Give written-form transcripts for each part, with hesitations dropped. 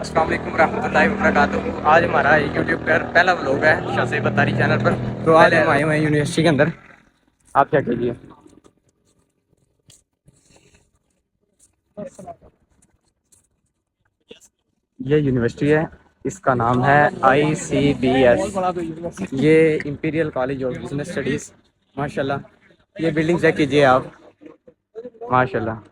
अस्सलाम वालेकुम रहमतुल्लाहि व बरकातुहू। आज हमारा यूट्यूब पर पहला व्लॉग है शाहज़ेब अत्तारी चैनल पर। तो आज हम आए हुए हैं यूनिवर्सिटी के अंदर। आप क्या कीजिए, ये यूनिवर्सिटी है, इसका नाम है ICBS। ये Imperial College of Business studies. माशाल्लाह ये बिल्डिंग चेक कीजिए आप, माशाल्लाह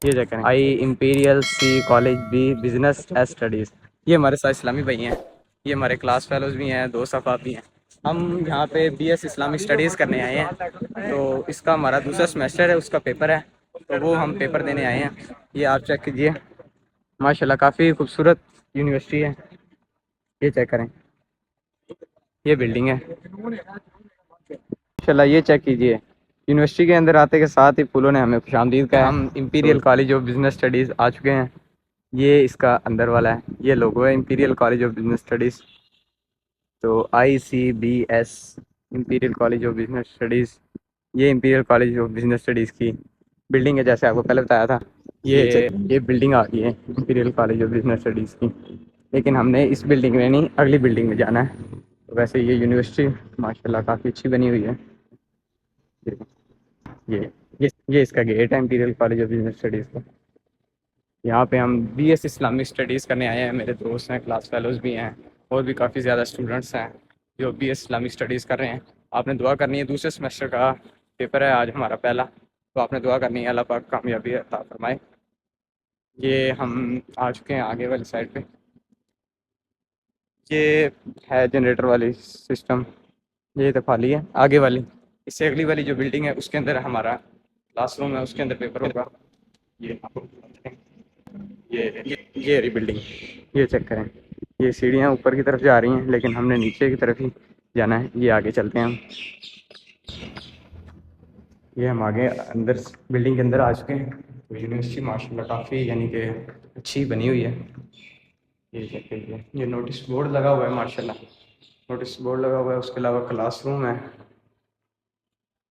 ये चेक करें, IIMC college B business studies. ये हमारे साथ इस्लामी भाई हैं, ये हमारे क्लास फेलोज़ भी हैं, दोस्त अहबाब भी हैं। हम यहाँ पे BS इस्लामिक स्टडीज़ करने आए हैं। तो इसका हमारा दूसरा सेमेस्टर है, उसका पेपर है, तो वो हम पेपर देने आए हैं। ये आप चेक कीजिए, माशाल्लाह काफ़ी खूबसूरत यूनिवर्सिटी है। ये चेक करें, ये बिल्डिंग है माशाल्लाह। ये चेक कीजिए, यूनिवर्सिटी के अंदर आते के साथ ही फूलों ने हमें खुशामदीद कहा है। हम Imperial College of Business Studies आ चुके हैं। ये इसका अंदर वाला है, ये लोगो है Imperial College of Business Studies. तो ICBS Imperial College of Business studies, ये Imperial College of Business Studies की बिल्डिंग है, जैसे आपको पहले बताया था। ये बिल्डिंग आ गई है Imperial College of Business Studies की, लेकिन हमने इस बिल्डिंग में नहीं, अगली बिल्डिंग में जाना है। तो वैसे ये यूनिवर्सिटी माशाल्लाह काफ़ी अच्छी बनी हुई है। ये ये इसका गेट है Imperial College of Business studies का। यहाँ पे हम BS इस्लामिक स्टडीज़ करने आए हैं, मेरे दोस्त हैं, क्लास फेलोज़ भी हैं, और भी काफ़ी ज़्यादा स्टूडेंट्स हैं जो BS इस्लामिक स्टडीज़ कर रहे हैं। आपने दुआ करनी है, दूसरे सेमेस्टर का पेपर है आज हमारा पहला, तो आपने दुआ करनी है अल्लाह पाक कामयाबी अता फरमाए। ये हम आ चुके हैं आगे वाली साइड पे, ये है जनरेटर वाली सिस्टम। ये तो खाली है, आगे वाली, इससे अगली वाली जो बिल्डिंग है उसके अंदर हमारा क्लासरूम है, उसके अंदर पेपर होगा। ये ये रही बिल्डिंग, ये चेक करें। ये सीढ़ियाँ ऊपर की तरफ जा रही हैं, लेकिन हमने नीचे की तरफ ही जाना है। ये आगे चलते हैं हम, ये हम आगे अंदर बिल्डिंग के अंदर आ चुके हैं। तो यूनिवर्सिटी माशाल्लाह काफ़ी यानी कि अच्छी बनी हुई है। ये चेक करिए, ये नोटिस बोर्ड लगा हुआ है माशाल्लाह, नोटिस बोर्ड लगा हुआ है। उसके अलावा क्लासरूम है,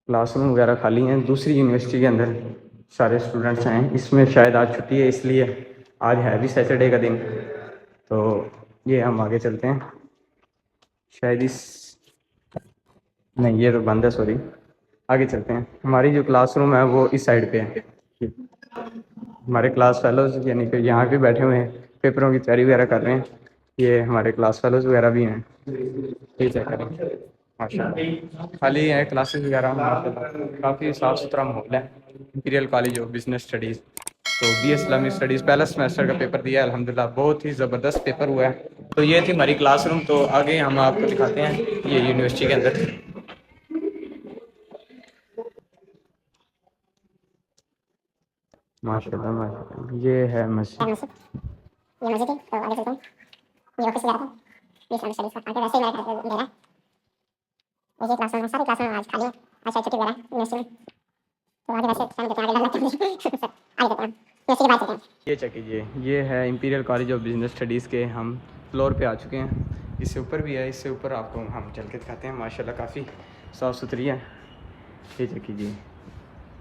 क्लासरूम वगैरह खाली हैं। दूसरी यूनिवर्सिटी के अंदर सारे स्टूडेंट्स हैं, इसमें शायद आज छुट्टी है, इसलिए आज है भी सैटरडे का दिन। तो ये हम आगे चलते हैं, शायद इस, नहीं ये तो बंद है, सॉरी। आगे चलते हैं, हमारी जो क्लासरूम है वो इस साइड पे है। हमारे क्लास फेलोज यानी कि यहाँ पे बैठे हुए हैं, पेपरों की तैयारी वगैरह कर रहे हैं। ये हमारे क्लास फेलोज वगैरह भी हैं, ये चेक करें माशाल्लाह। खाली है क्लासेस वगैरह, माशाल्लाह काफ़ी साफ़ सुथरा माहौल है। Imperial College of Business Studies. तो BS इस्लामिक स्टडीज़ पहला सेमेस्टर का पेपर दिया है अल्हम्दुलिल्लाह, बहुत ही ज़बरदस्त पेपर हुआ है। तो ये थी हमारी क्लासरूम। तो आगे हम आपको दिखाते हैं ये यूनिवर्सिटी के अंदर। माशाल्लाह माशाल्लाह, ये है मस्जिद। ये मस्जिद है, तो आगे चलते हैं। ये ऑफिस वगैरह था, ये इस्लामिक स्टडीज़ का। आगे वैसे ही मेरा घर है, ये क्लास में सारी क्लास में आज खाली है, आज शायद छुट्टी वगैरह है यूनिवर्सिटी में। तो आगे वैसे टाइम देते हैं, आगे डर लगता है आगे देते हैं, यूनिवर्सिटी के बाद चलते हैं। ये चेक कीजिए, ये है Imperial College of Business studies के हम फ्लोर पे आ चुके हैं। इससे ऊपर भी है, इससे ऊपर आपको हम चल के दिखाते हैं। माशाल्लाह काफ़ी साफ़ सुथरी है। ये चेक कीजिए,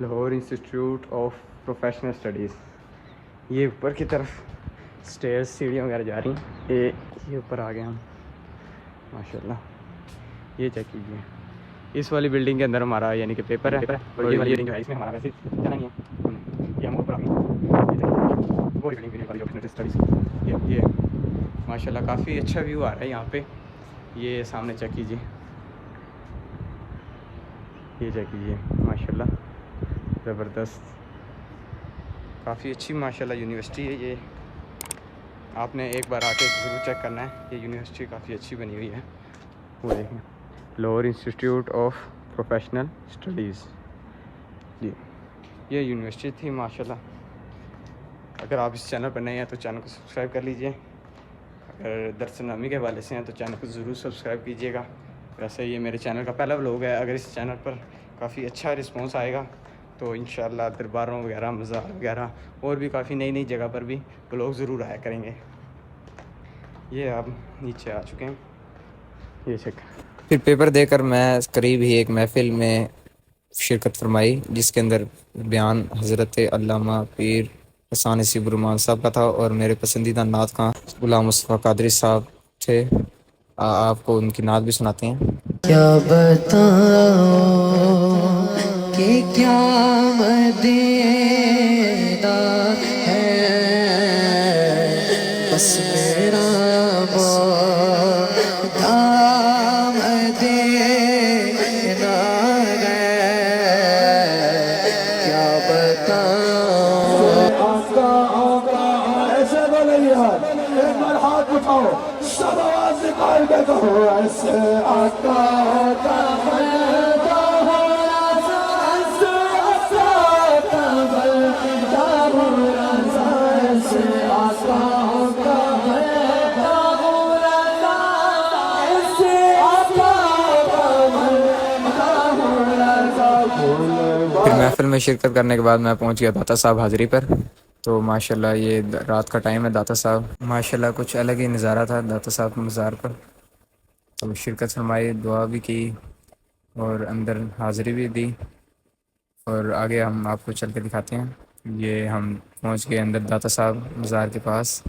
Lahore institute of professional studies. ये ऊपर की तरफ स्टेयर्स, सीढ़ियाँ वगैरह जा रही हैं। ये ऊपर आ गए हम माशाल्लाह। ये चेक कीजिए, इस वाली बिल्डिंग के अंदर हमारा यानी कि पेपर है, और ये वाली बिल्डिंग जो है इसमें हमारा वैसे जाना नहीं है। ये हम ऊपर आ गए, वो बिल्डिंग वाली ऑफ स्टडीज़। ये माशाल्लाह काफ़ी अच्छा व्यू आ रहा है यहाँ पे। ये सामने चेक कीजिए, ये चेक कीजिए माशाल्लाह ज़बरदस्त, काफ़ी अच्छी माशाल्लाह यूनिवर्सिटी है ये। आपने एक बार आके ज़रूर चेक करना है, ये यूनिवर्सिटी काफ़ी अच्छी बनी हुई है। वो देखें, Lahore institute of professional studies, ये यूनिवर्सिटी थी माशाल्लाह। अगर आप इस चैनल पर नए हैं तो चैनल को सब्सक्राइब कर लीजिए। अगर दरसनामी के हवाले से हैं तो चैनल को ज़रूर सब्सक्राइब कीजिएगा। वैसे ये मेरे चैनल का पहला व्लॉग है, अगर इस चैनल पर काफ़ी अच्छा रिस्पॉन्स आएगा तो इंशाल्लाह दरबारों वगैरह, मज़ार वगैरह, और भी काफ़ी नई नई जगह पर भी व्लॉग ज़रूर आया करेंगे। ये आप नीचे आ चुके हैं, ये चेक। फिर पेपर देकर मैं करीब ही एक महफ़िल में शिरकत फरमाई, जिसके अंदर बयान हज़रत अल्लामा पीर हसन नसीब उर रहमान साहब का था, और मेरे पसंदीदा नात खां गुलाम मुस्तफ़ा कादरी साहब थे। आपको उनकी नात भी सुनाते हैं। क्या बताओ कि क्या मदीना है, बस मेरा मौला मदीना है। क्या बताओ। आका आका ऐसे बोले यार, एक बार हाथ उठाओ, सब आवाज निकाल के कहो ऐसे। आका आका बलदा हो रज़ा, ऐसे आका आका बलदा हो रज़ा, ऐसे आका आका बलदा हो रज़ा, ऐसे आका आका बलदा हो रज़ा। फिर महफिल में शिरकत करने के बाद मैं पहुंच गया दाता साहब हाज़िरी पर। तो माशाल्लाह ये रात का टाइम है दाता साहब, माशाल्लाह कुछ अलग ही नज़ारा था दाता साहब मज़ार पर। तो शिरकत फरमाई, दुआ भी की और अंदर हाज़िरी भी दी। और आगे हम आपको चल के दिखाते हैं। ये हम पहुंच गए अंदर दाता साहब मज़ार के पास।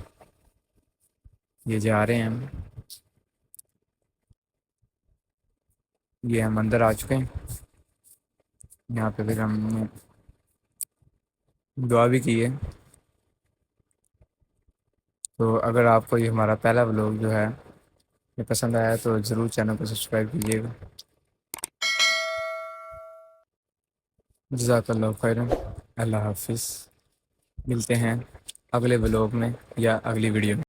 ये जा रहे हैं हम, ये हम अंदर आ चुके हैं। यहाँ पे फिर हमने दुआ भी की है। तो अगर आपको ये हमारा पहला व्लॉग जो है ये पसंद आया तो ज़रूर चैनल को सब्सक्राइब कीजिएगा। जज़ाकल्लाहु खैरन। अल्लाह हाफिज़। मिलते हैं अगले व्लॉग में या अगली वीडियो में।